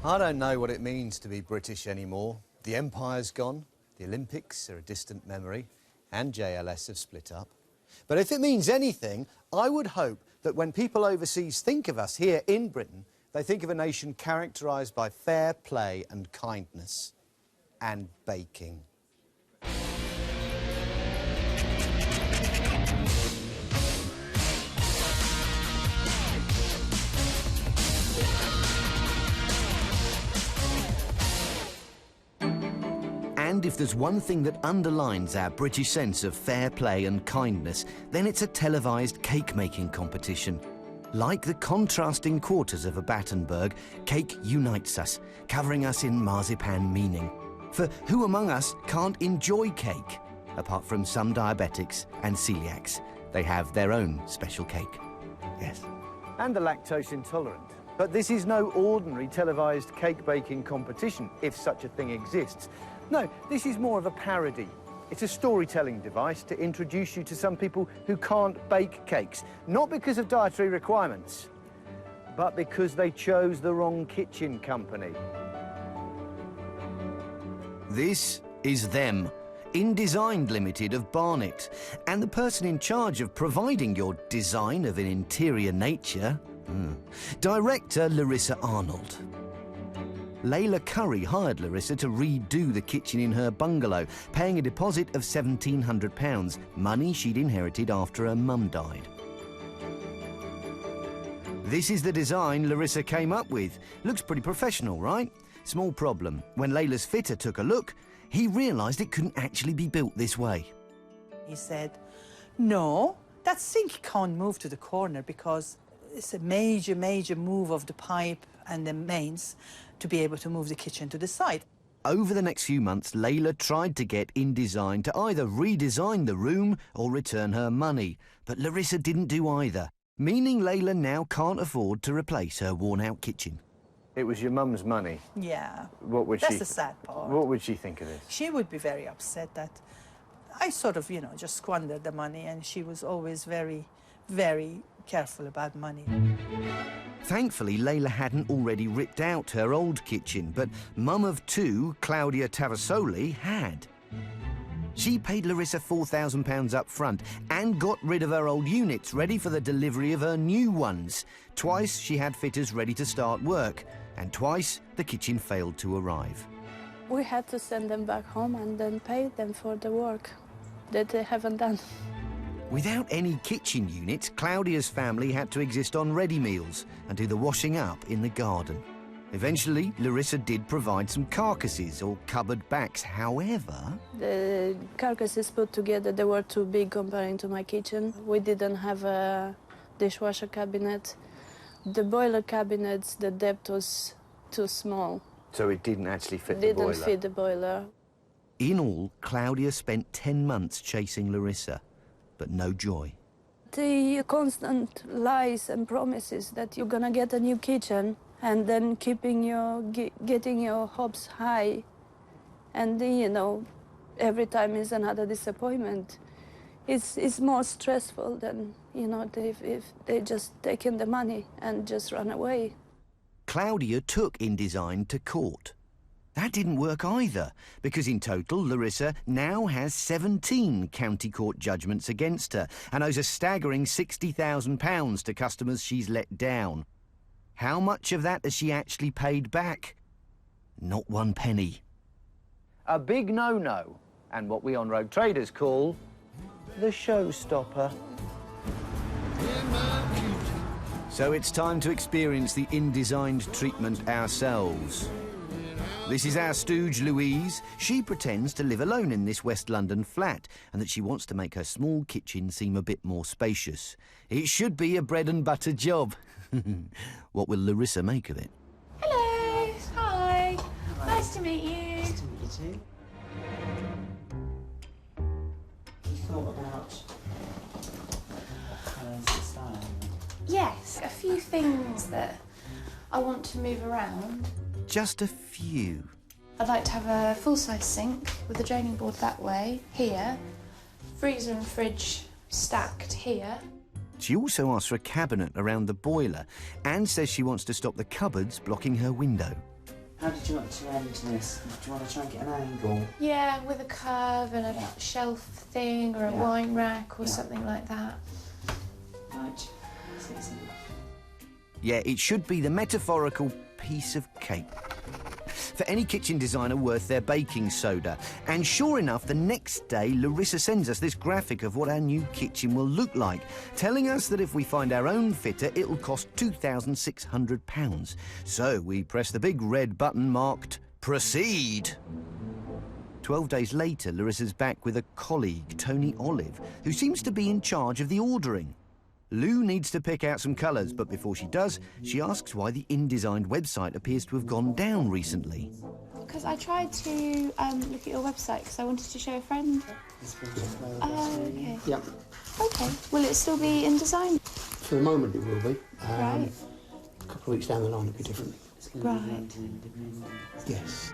I don't know what it means to be British anymore. The Empire's gone, the Olympics are a distant memory, and JLS have split up. But if it means anything, I would hope that when people overseas think of us here in Britain, they think of a nation characterised by fair play and kindness. And baking. And if there's one thing that underlines our British sense of fair play and kindness, then it's a televised cake-making competition. Like the contrasting quarters of a Battenberg, cake unites us, covering us in marzipan meaning. For who among us can't enjoy cake? Apart from some diabetics and celiacs. They have their own special cake. Yes. And the lactose intolerant. But this is no ordinary televised cake-baking competition, if such a thing exists. No, this is more of a parody. It's a storytelling device to introduce you to some people who can't bake cakes, not because of dietary requirements, but because they chose the wrong kitchen company. This is them, Indesign Limited of Barnet, and the person in charge of providing your design of an interior nature, Director Larissa Arnold. Layla Curry hired Larissa to redo the kitchen in her bungalow, paying a deposit of £1,700, money she'd inherited after her mum died. This is the design Larissa came up with. Looks pretty professional, right? Small problem. When Layla's fitter took a look, he realised it couldn't actually be built this way. He said, no, that sink can't move to the corner because it's a major, major move of the pipe and the mains to be able to move the kitchen to the side. Over the next few months, Layla tried to get Indesign to either redesign the room or return her money, but Larissa didn't do either, meaning Layla now can't afford to replace her worn-out kitchen. It was your mum's money? Yeah. What would That's the sad part. What would she think of this? She would be very upset that I sort of, just squandered the money, and she was always very, very careful about money. Thankfully, Layla hadn't already ripped out her old kitchen, but mum of two, Claudia Tavasoli, had. She paid Larissa £4,000 up front and got rid of her old units, ready for the delivery of her new ones. Twice she had fitters ready to start work, and twice the kitchen failed to arrive. We had to send them back home and then pay them for the work that they haven't done. Without any kitchen units, Claudia's family had to exist on ready meals and do the washing up in the garden. Eventually, Larissa did provide some carcasses or cupboard backs. However, the carcasses put together, they were too big comparing to my kitchen. We didn't have a dishwasher cabinet. The boiler cabinets, the depth was too small. So it didn't actually fit the boiler? Didn't fit the boiler. In all, Claudia spent 10 months chasing Larissa, but no joy. The constant lies and promises that you're gonna get a new kitchen and then getting your hopes high, and then, every time is another disappointment. It's more stressful than, if they just taken the money and just run away. Claudia took Indesign to court. That didn't work either, because in total, Larissa now has 17 county court judgments against her and owes a staggering £60,000 to customers she's let down. How much of that has she actually paid back? Not one penny. A big no-no, and what we on Rogue Traders call the showstopper. So it's time to experience the Indesigned treatment ourselves. This is our stooge, Louise. She pretends to live alone in this West London flat and that she wants to make her small kitchen seem a bit more spacious. It should be a bread and butter job. What will Larissa make of it? Hello. Hi. Hello. Nice to meet you. Nice to meet you too. You thought about colours and style? Yes, a few things that I want to move around. Just a few. I'd like to have a full-size sink with a draining board that way, here. Freezer and fridge stacked here. She also asks for a cabinet around the boiler and says she wants to stop the cupboards blocking her window. How did you want to end this? Do you want to try and get an angle? Yeah, with a curve and a shelf thing or a wine rack or something like that. Right. Yeah, it should be the metaphorical piece of cake for any kitchen designer worth their baking soda. And sure enough, the next day, Larissa sends us this graphic of what our new kitchen will look like, telling us that if we find our own fitter, it'll cost £2,600. So we press the big red button marked Proceed. 12 days later, Larissa's back with a colleague, Tony Olive, who seems to be in charge of the ordering. Lou needs to pick out some colours, but before she does, she asks why the Indesign website appears to have gone down recently. Because I tried to look at your website because I wanted to show a friend. Oh, okay. Yep. Okay. Will it still be Indesign? For the moment it will be. Right. A couple of weeks down the line it'll be different. Right. Yes.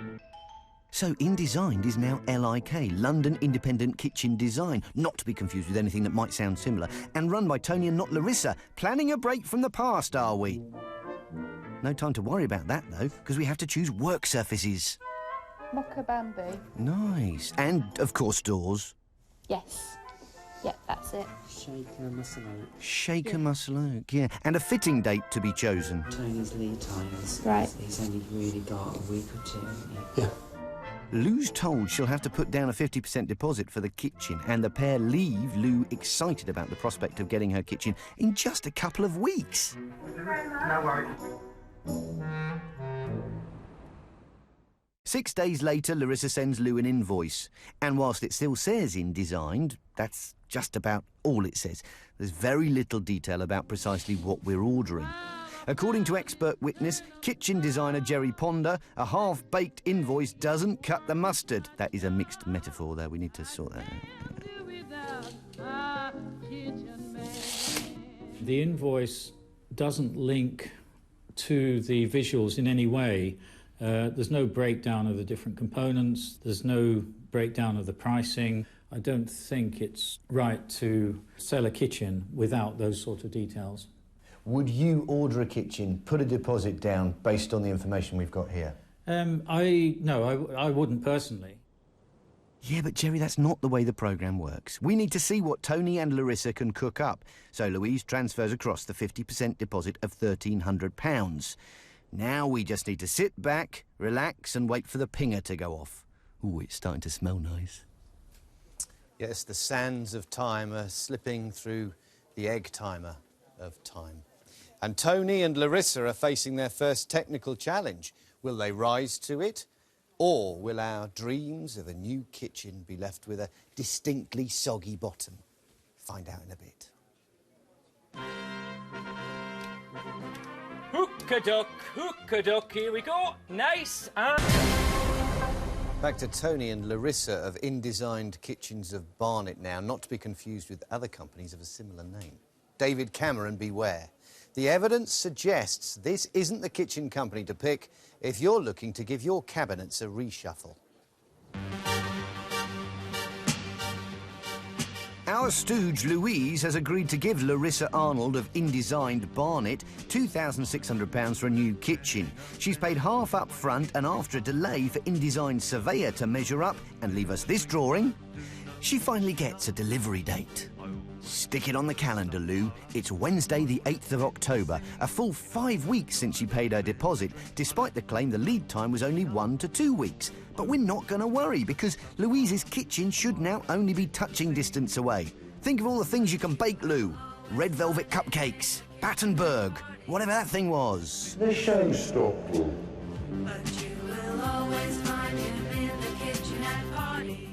So Indesign is now LIK, London Independent Kitchen Design, not to be confused with anything that might sound similar, and run by Tony and not Larissa. Planning a break from the past, are we? No time to worry about that, though, because we have to choose work surfaces. Mocha bamboo. Nice. And, of course, doors. Yes. Yep, that's it. Shaker muscle oak. Shaker muscle oak, yeah. And a fitting date to be chosen. Tony's lead times. Right. He's only really got a week or two, hasn't he? Yeah. Lou's told she'll have to put down a 50% deposit for the kitchen, and the pair leave Lou excited about the prospect of getting her kitchen in just a couple of weeks. No worries. 6 days later, Larissa sends Lou an invoice. And whilst it still says Indesign, that's just about all it says. There's very little detail about precisely what we're ordering. According to expert witness, kitchen designer Jerry Ponder, a half-baked invoice doesn't cut the mustard. That is a mixed metaphor, though. We need to sort that out. The invoice doesn't link to the visuals in any way. There's no breakdown of the different components. There's no breakdown of the pricing. I don't think it's right to sell a kitchen without those sort of details. Would you order a kitchen, put a deposit down based on the information we've got here? I wouldn't personally. Yeah, but Jerry, that's not the way the programme works. We need to see what Tony and Larissa can cook up. So Louise transfers across the 50% deposit of £1,300. Now we just need to sit back, relax and wait for the pinger to go off. Ooh, it's starting to smell nice. Yes, the sands of time are slipping through the egg timer of time. And Tony and Larissa are facing their first technical challenge. Will they rise to it? Or will our dreams of a new kitchen be left with a distinctly soggy bottom? Find out in a bit. Hook-a-duck, here we go. Nice and... Back to Tony and Larissa of Indesigned Kitchens of Barnet now, not to be confused with other companies of a similar name. David Cameron, beware. The evidence suggests this isn't the kitchen company to pick if you're looking to give your cabinets a reshuffle. Our stooge Louise has agreed to give Larissa Arnold of Indesigned Barnet £2,600 for a new kitchen. She's paid half up front, and after a delay for Indesigned surveyor to measure up and leave us this drawing, she finally gets a delivery date. Stick it on the calendar, Lou. It's Wednesday the 8th of October, a full 5 weeks since she paid her deposit, despite the claim the lead time was only 1 to 2 weeks. But we're not going to worry, because Louise's kitchen should now only be touching distance away. Think of all the things you can bake, Lou. Red velvet cupcakes, Battenberg, whatever that thing was. The showstopper.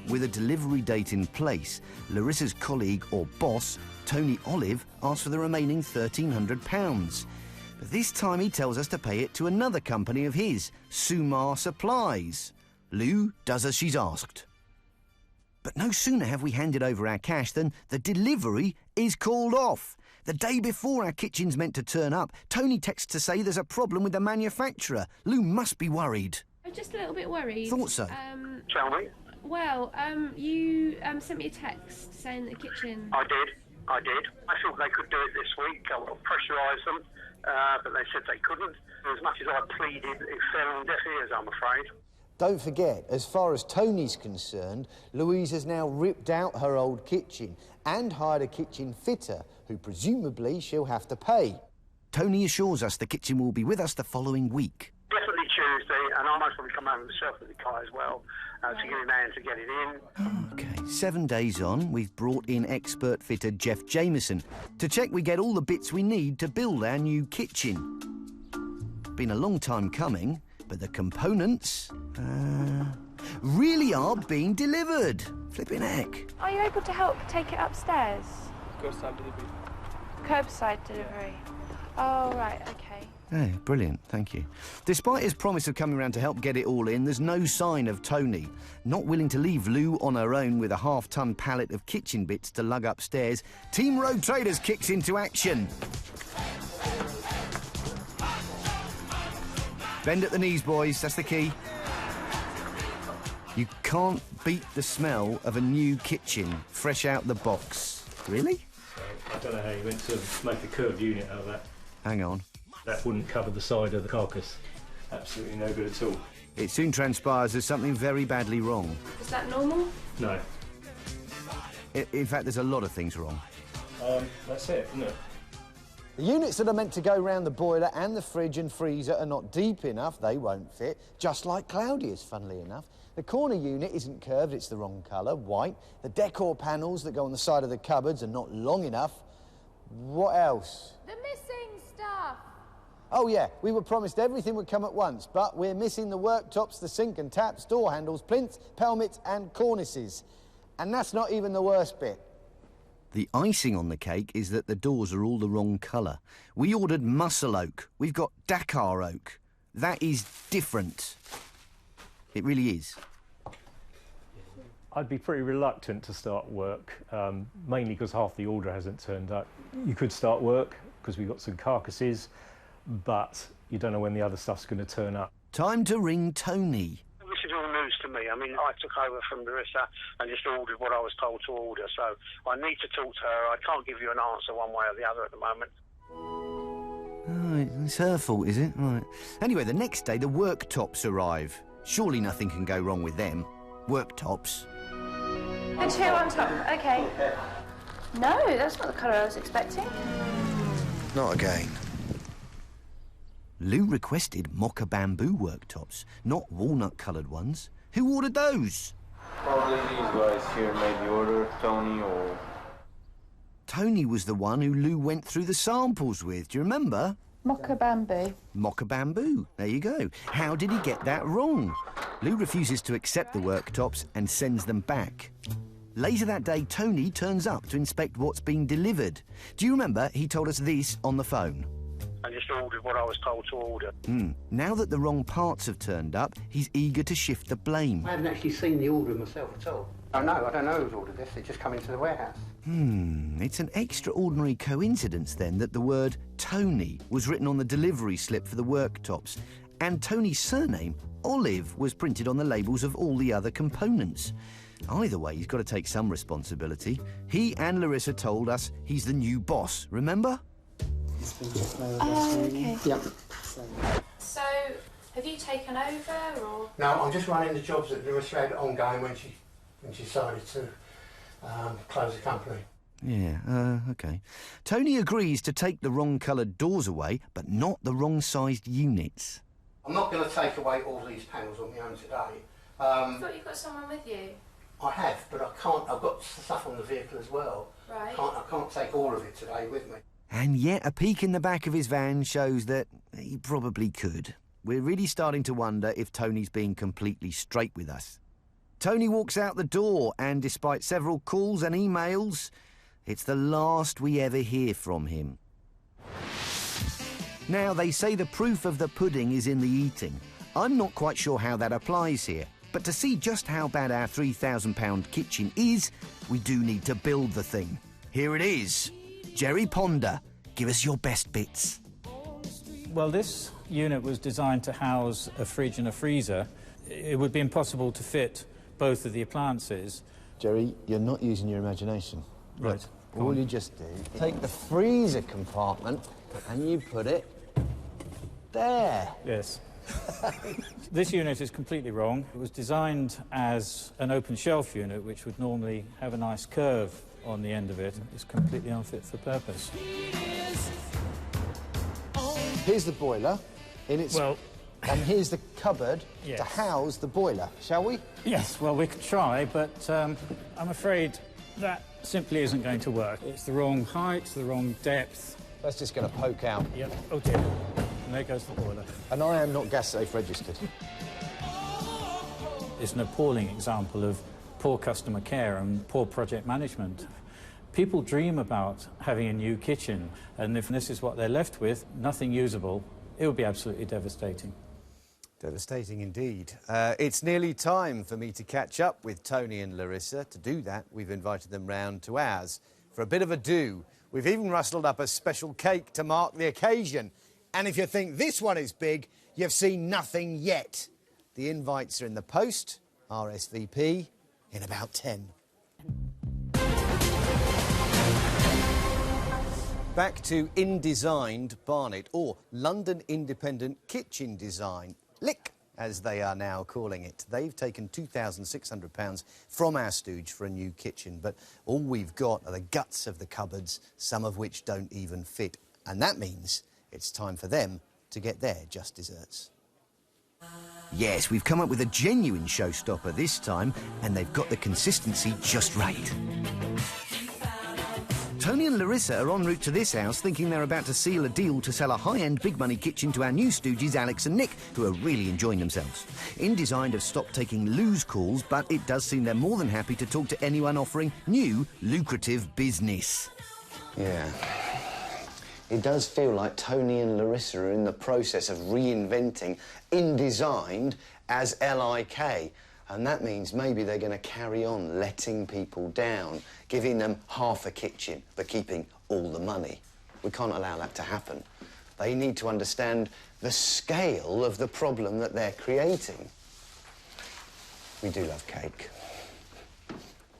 With a delivery date in place, Larissa's colleague or boss, Tony Olive, asked for the remaining £1,300. But this time he tells us to pay it to another company of his, Sumar Supplies. Lou does as she's asked. But no sooner have we handed over our cash than the delivery is called off. The day before our kitchen's meant to turn up, Tony texts to say there's a problem with the manufacturer. Lou must be worried. I'm just a little bit worried. Thought so. Tell me. Well, you sent me a text saying that the kitchen... I did. I thought they could do it this week. I will pressurise them. but they said they couldn't. As much as I pleaded, it fell on deaf ears, I'm afraid. Don't forget, as far as Tony's concerned, Louise has now ripped out her old kitchen and hired a kitchen fitter, who presumably she'll have to pay. Tony assures us the kitchen will be with us the following week. Definitely Tuesday, and I might probably come over myself with the car as well, to get in there and to get it in. OK, 7 days on, we've brought in expert fitter Jeff Jameson to check we get all the bits we need to build our new kitchen. Been a long time coming, but the components really are being delivered. Flipping heck. Are you able to help take it upstairs? Curbside delivery. Curbside delivery. Oh, right, okay. Hey, brilliant, thank you. Despite his promise of coming round to help get it all in, there's no sign of Tony. Not willing to leave Lou on her own with a half-ton pallet of kitchen bits to lug upstairs, Team Road Traders kicks into action. Bend at the knees, boys, that's the key. You can't beat the smell of a new kitchen, fresh out the box. Really? I don't know how you went to make a curved unit out of that. Hang on. That wouldn't cover the side of the carcass. Absolutely no good at all. It soon transpires there's something very badly wrong. Is that normal? No. In fact, there's a lot of things wrong. That's it, isn't it? The units that are meant to go round the boiler and the fridge and freezer are not deep enough, they won't fit, just like Claudia's, funnily enough. The corner unit isn't curved, it's the wrong colour, white. The decor panels that go on the side of the cupboards are not long enough. What else? The missing stuff. Oh yeah, we were promised everything would come at once, but we're missing the worktops, the sink and taps, door handles, plinths, pelmets and cornices. And that's not even the worst bit. The icing on the cake is that the doors are all the wrong colour. We ordered muscle oak. We've got Dakar oak. That is different. It really is. I'd be pretty reluctant to start work, mainly because half the order hasn't turned up. You could start work because we've got some carcasses, but you don't know when the other stuff's going to turn up. Time to ring Tony. This is all news to me. I mean, I took over from Larissa and just ordered what I was told to order, so I need to talk to her. I can't give you an answer one way or the other at the moment. Oh, it's her fault, is it? Right. Anyway, the next day, the worktops arrive. Surely nothing can go wrong with them. Worktops. The two on top, okay. No, that's not the colour I was expecting. Not again. Lou requested mocha bamboo worktops, not walnut-coloured ones. Who ordered those? Probably these guys here made the order, Tony or... Tony was the one who Lou went through the samples with, do you remember? Mocha bamboo. Mocha bamboo, there you go. How did he get that wrong? Lou refuses to accept the worktops and sends them back. Later that day, Tony turns up to inspect what's been delivered. Do you remember he told us this on the phone? I just ordered what I was told to order. Now that the wrong parts have turned up, he's eager to shift the blame. I haven't actually seen the order myself at all. Oh no, I don't know who's ordered this. It just come into the warehouse. It's an extraordinary coincidence then that the word Tony was written on the delivery slip for the worktops, and Tony's surname, Olive, was printed on the labels of all the other components. Either way, he's got to take some responsibility. He and Larissa told us he's the new boss, remember? Okay. Yep. So, have you taken over, or...? No, I'm just running the jobs that Larissa had ongoing when she decided to close the company. Yeah, OK. Tony agrees to take the wrong-coloured doors away, but not the wrong-sized units. I'm not going to take away all these panels on my own today. I thought you got someone with you. I have, but I can't. I've got stuff on the vehicle as well. Right. I can't take all of it today with me. And yet a peek in the back of his van shows that he probably could. We're really starting to wonder if Tony's being completely straight with us. Tony walks out the door, and despite several calls and emails, it's the last we ever hear from him. Now, they say the proof of the pudding is in the eating. I'm not quite sure how that applies here, but to see just how bad our £3,000 kitchen is, we do need to build the thing. Here it is. Jerry Ponder, give us your best bits. Well, this unit was designed to house a fridge and a freezer. It would be impossible to fit both of the appliances. Jerry, you're not using your imagination. Right. All you just do, take the freezer compartment and you put it there. Yes. This unit is completely wrong. It was designed as an open shelf unit, which would normally have a nice curve on the end of it. It's completely unfit for purpose. Here's the boiler in its... Well... And here's the cupboard Yes. to house the boiler, shall we? Yes, well, we could try, but I'm afraid that simply isn't going to work. It's the wrong height, the wrong depth. That's just going to poke out. Yep. Oh, dear. And there goes the boiler. And I am not gas safe registered. It's an appalling example of poor customer care and poor project management. People dream about having a new kitchen, and if this is what they're left with, nothing usable, it would be absolutely devastating. Devastating indeed. It's nearly time for me to catch up with Tony and Larissa. To do that, we've invited them round to ours for a bit of a do. We've even rustled up a special cake to mark the occasion. And if you think this one is big, you've seen nothing yet. The invites are in the post, RSVP, in about 10. Back to Indesign Barnet, or London Independent Kitchen Design. LIC, as they are now calling it. They've taken £2,600 from our stooge for a new kitchen, but all we've got are the guts of the cupboards, some of which don't even fit. And that means it's time for them to get their just desserts. Yes, we've come up with a genuine showstopper this time, and they've got the consistency just right. Tony and Larissa are en route to this house thinking they're about to seal a deal to sell a high-end big-money kitchen to our new stooges Alex and Nick, who are really enjoying themselves. Indesign have stopped taking lose calls, but it does seem they're more than happy to talk to anyone offering new, lucrative business. Yeah. It does feel like Tony and Larissa are in the process of reinventing Indesign as LIK. And that means maybe they're going to carry on letting people down, giving them half a kitchen, but keeping all the money. We can't allow that to happen. They need to understand the scale of the problem that they're creating. We do love cake.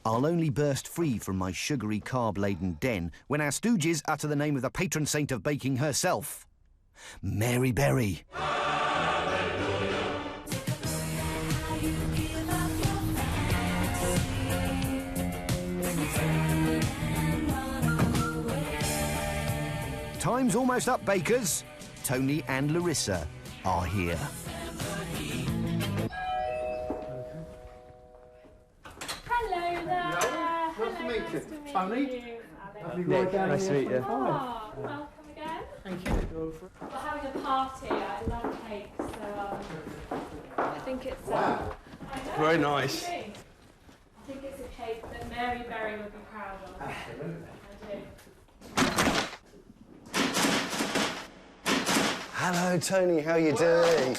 I'll only burst free from my sugary, carb-laden den when our stooges utter the name of the patron saint of baking herself, Mary Berry. Time's almost up, bakers. Tony and Larissa are here. Hello there. Nice to meet you. Tony. Nick, nice to meet you. Oh, welcome again. Thank you. We're having a party. I love cake, so I think it's Wow. I know, Very nice. I think it's a cake that Mary Berry would be proud of. Absolutely. I do. Hello, Tony, how you doing?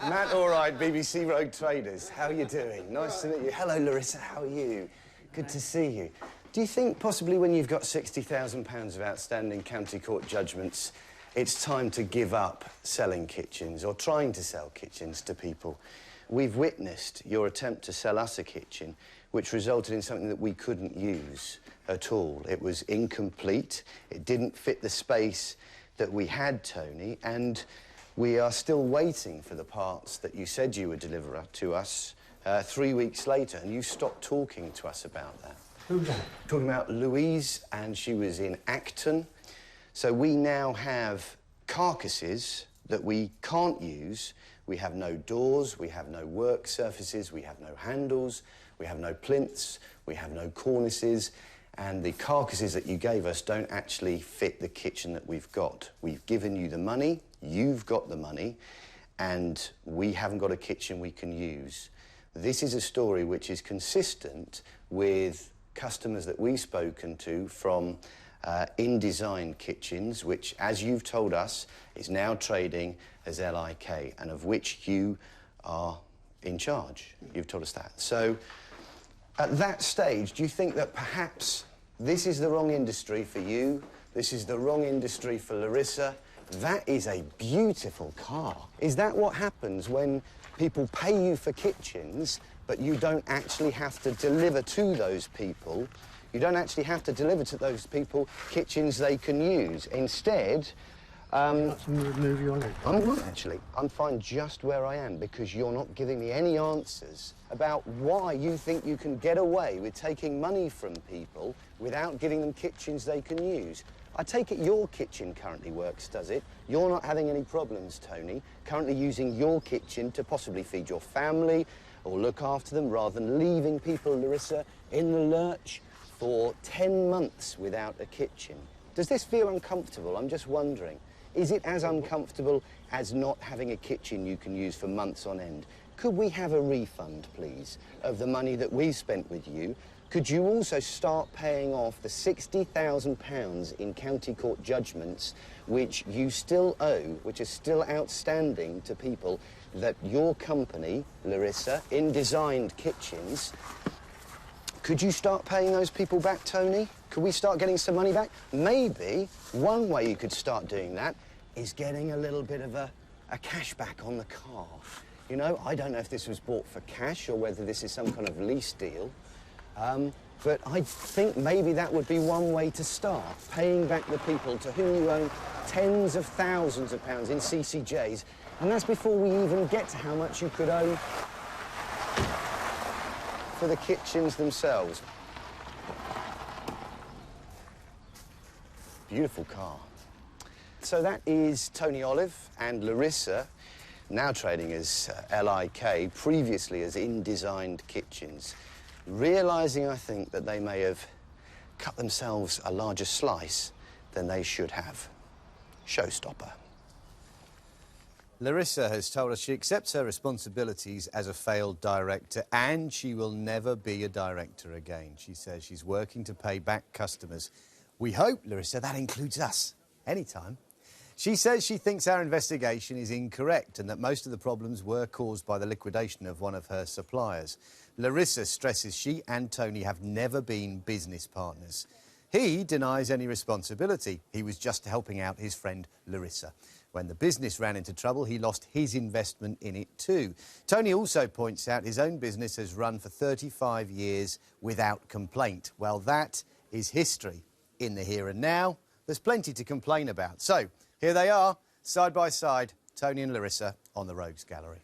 Matt Allwright, BBC Rogue Traders. How you doing? Nice to meet you. Hello, Larissa, how are you? Good to see you. Do you think possibly when you've got £60,000 of outstanding county court judgments, it's time to give up selling kitchens or trying to sell kitchens to people? We've witnessed your attempt to sell us a kitchen, which resulted in something that we couldn't use at all. It was incomplete. It didn't fit the space that we had, Tony, and we are still waiting for the parts that you said you would deliver to us 3 weeks later, and you stopped talking to us about that. Who's that? Talking about Louise, and she was in Acton. So we now have carcasses that we can't use. We have no doors, we have no work surfaces, we have no handles, we have no plinths, we have no cornices, and the carcasses that you gave us don't actually fit the kitchen that we've got. We've given you the money, you've got the money, and we haven't got a kitchen we can use. This is a story which is consistent with customers that we've spoken to from Indesign kitchens, which, as you've told us, is now trading as LIK, and of which you are in charge. You've told us that. So, at that stage, do you think that perhaps this is the wrong industry for you, this is the wrong industry for Larissa? That is a beautiful car. Is that what happens when people pay you for kitchens, but you don't actually have to deliver to those people? You don't actually have to deliver to those people kitchens they can use. Instead, Got to move your leg. I'm not actually. I'm fine just where I am because you're not giving me any answers about why you think you can get away with taking money from people without giving them kitchens they can use. I take it your kitchen currently works, does it? You're not having any problems, Tony, currently using your kitchen to possibly feed your family or look after them rather than leaving people, Larissa, in the lurch for 10 months without a kitchen. Does this feel uncomfortable? I'm just wondering. Is it as uncomfortable as not having a kitchen you can use for months on end? Could we have a refund, please, of the money that we've spent with you? Could you also start paying off the £60,000 in county court judgments which you still owe, which are still outstanding to people that your company, Larissa, Indesign Kitchens, could you start paying those people back, Tony? Could we start getting some money back? Maybe one way you could start doing that is getting a little bit of a cash back on the car. You know, I don't know if this was bought for cash or whether this is some kind of lease deal. But I think maybe that would be one way to start, paying back the people to whom you owe tens of thousands of pounds in CCJs. And that's before we even get to how much you could owe for the kitchens themselves. Beautiful car. So that is Tony Olive and Larissa, now trading as LIK, previously as Indesign Kitchens, realising, I think, that they may have cut themselves a larger slice than they should have. Showstopper. Larissa has told us she accepts her responsibilities as a failed director and she will never be a director again. She says she's working to pay back customers. We hope, Larissa, that includes us. Anytime. She says she thinks our investigation is incorrect and that most of the problems were caused by the liquidation of one of her suppliers. Larissa stresses she and Tony have never been business partners. He denies any responsibility. He was just helping out his friend Larissa. When the business ran into trouble, he lost his investment in it too. Tony also points out his own business has run for 35 years without complaint. Well, that is history. In the here and now, there's plenty to complain about. So, here they are, side by side, Tony and Larissa on the Rogues Gallery.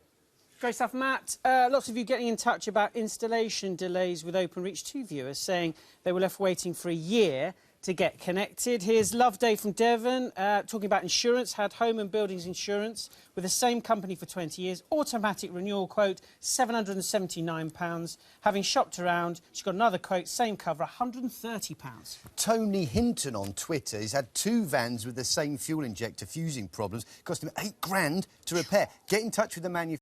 Great stuff, Matt. Lots of you getting in touch about installation delays with OpenReach 2 viewers, saying they were left waiting for a year to get connected. Here's Loveday from Devon, talking about insurance, had home and buildings insurance with the same company for 20 years, automatic renewal quote, £779. Having shopped around, she got another quote, same cover, £130. Tony Hinton on Twitter has had 2 vans with the same fuel injector fusing problems, cost him £8 grand to repair. Get in touch with the manufacturer.